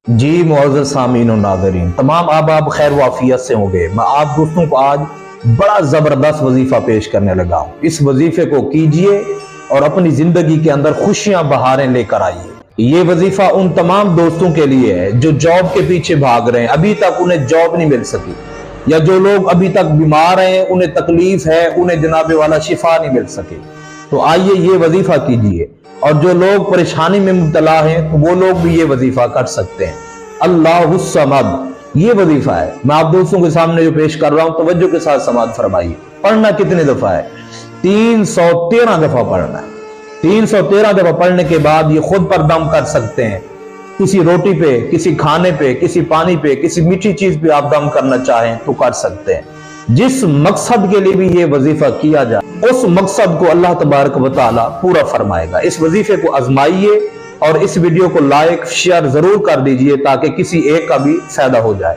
جی معزز سامعین و ناظرین، تمام آپ خیر وافیت سے ہوں گے۔ میں آپ دوستوں کو آج بڑا زبردست وظیفہ پیش کرنے لگا ہوں۔ اس وظیفے کو کیجئے اور اپنی زندگی کے اندر خوشیاں بہاریں لے کر آئیے۔ یہ وظیفہ ان تمام دوستوں کے لیے ہے جو جاب کے پیچھے بھاگ رہے ہیں، ابھی تک انہیں جاب نہیں مل سکی، یا جو لوگ ابھی تک بیمار ہیں، انہیں تکلیف ہے، انہیں جناب والا شفا نہیں مل سکی۔ تو آئیے یہ وظیفہ کیجئے، اور جو لوگ پریشانی میں مبتلا ہیں تو وہ لوگ بھی یہ وظیفہ کر سکتے ہیں۔ اللہ الصمد یہ وظیفہ ہے، میں آپ دوستوں کے سامنے جو پیش کر رہا ہوں، توجہ کے ساتھ سماعت فرمائیے۔ پڑھنا کتنے دفعہ ہے؟ 313 دفعہ پڑھنا ہے۔ 313 دفعہ پڑھنے کے بعد یہ خود پر دم کر سکتے ہیں۔ کسی روٹی پہ، کسی کھانے پہ، کسی پانی پہ، کسی میٹھی چیز پہ آپ دم کرنا چاہیں تو کر سکتے ہیں۔ جس مقصد کے لیے بھی یہ وظیفہ کیا جائے، اس مقصد کو اللہ تبارک و تعالی پورا فرمائے گا۔ اس وظیفے کو آزمائیے اور اس ویڈیو کو لائک شیئر ضرور کر دیجئے تاکہ کسی ایک کا بھی فائدہ ہو جائے۔